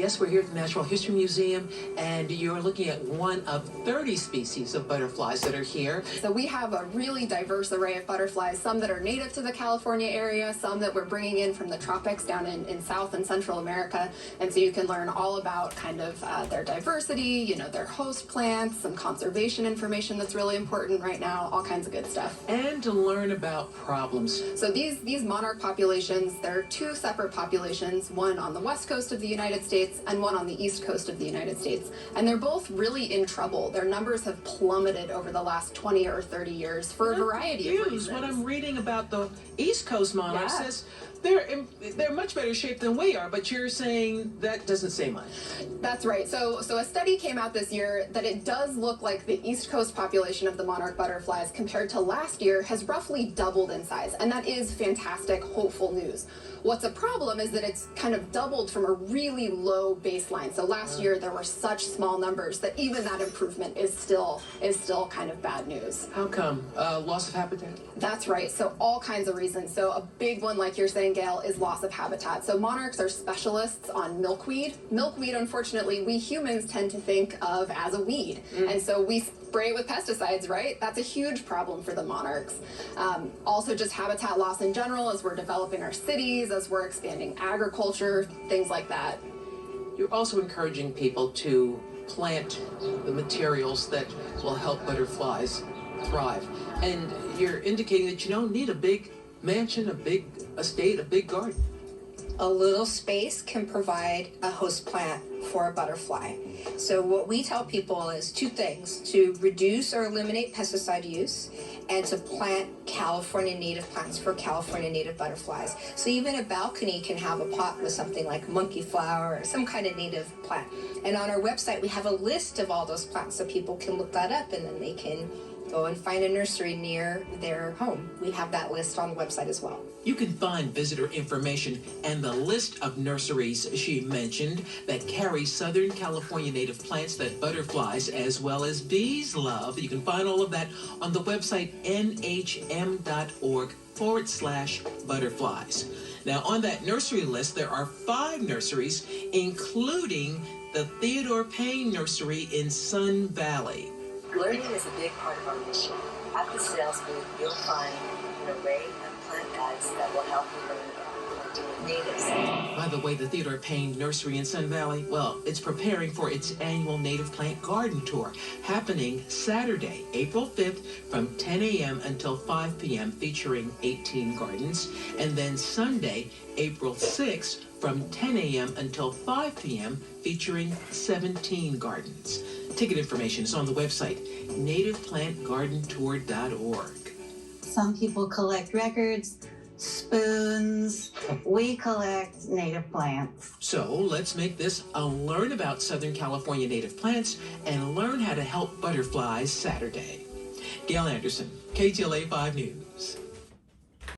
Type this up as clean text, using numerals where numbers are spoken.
Yes, we're here at the Natural History Museum, and you're looking at one of 30 species of butterflies that are here. So we have a really diverse array of butterflies, some that are native to the California area, some that we're bringing in from the tropics down in South and Central America. And so you can learn all about kind of their diversity, you know, their host plants, some conservation information that's really important right now, all kinds of good stuff. And to learn about problems. So these monarch populations, there are two separate populations, one on the west coast of the United States and one on the east coast of the United States. And they're both really in trouble. Their numbers have plummeted over the last 20 or 30 years for a variety of reasons. What I'm reading about the East Coast monarchs says they're much better shape than we are, but you're saying that doesn't say much. That's right. So a study came out this year that it does look like the East Coast population of the monarch butterflies compared to last year has roughly doubled in size, and that is fantastic, hopeful news. What's a problem is that it's kind of doubled from a really low baseline. So last year there were such small numbers that even that improvement is still kind of bad news. How come? Loss of habitat? That's right. So all kinds of reasons. So a big one, like you're saying, Gail, is loss of habitat. So monarchs are specialists on milkweed. Milkweed, unfortunately, we humans tend to think of as a weed. And so we spray it with pesticides, right? That's a huge problem for the monarchs. Also just habitat loss in general as we're developing our cities, as we're expanding agriculture, things like that. You're also encouraging people to plant the materials that will help butterflies thrive. And you're indicating that you don't need a big mansion, a big estate, a big garden. A little space can provide a host plant for a butterfly. So what we tell people is two things: to reduce or eliminate pesticide use, and to plant California native plants for California native butterflies. So even a balcony can have a pot with something like monkey flower or some kind of native plant. And on our website, we have a list of all those plants so people can look that up, and then they can go and find a nursery near their home. We have that list on the website as well. You can find visitor information and the list of nurseries she mentioned that carry Southern California native plants that butterflies as well as bees love. You can find all of that on the website nhm.org/butterflies. Now, on that nursery list, there are 5 nurseries, including the Theodore Payne Nursery in Sun Valley. Learning is a big part of our mission. At the sales booth, you'll find an array of plant guides that will help you learn about planting with natives. By the way, the Theodore Payne Nursery in Sun Valley, well, it's preparing for its annual native plant garden tour, happening Saturday, April 5th from 10 a.m. until 5 p.m., featuring 18 gardens, and then Sunday, April 6th from 10 a.m. until 5 p.m., featuring 17 gardens. Ticket information is on the website, nativeplantgardentour.org. Some people collect records, spoons. We collect native plants. So let's make this a Learn About Southern California Native Plants and Learn How to Help Butterflies Saturday. Gail Anderson, KTLA 5 News.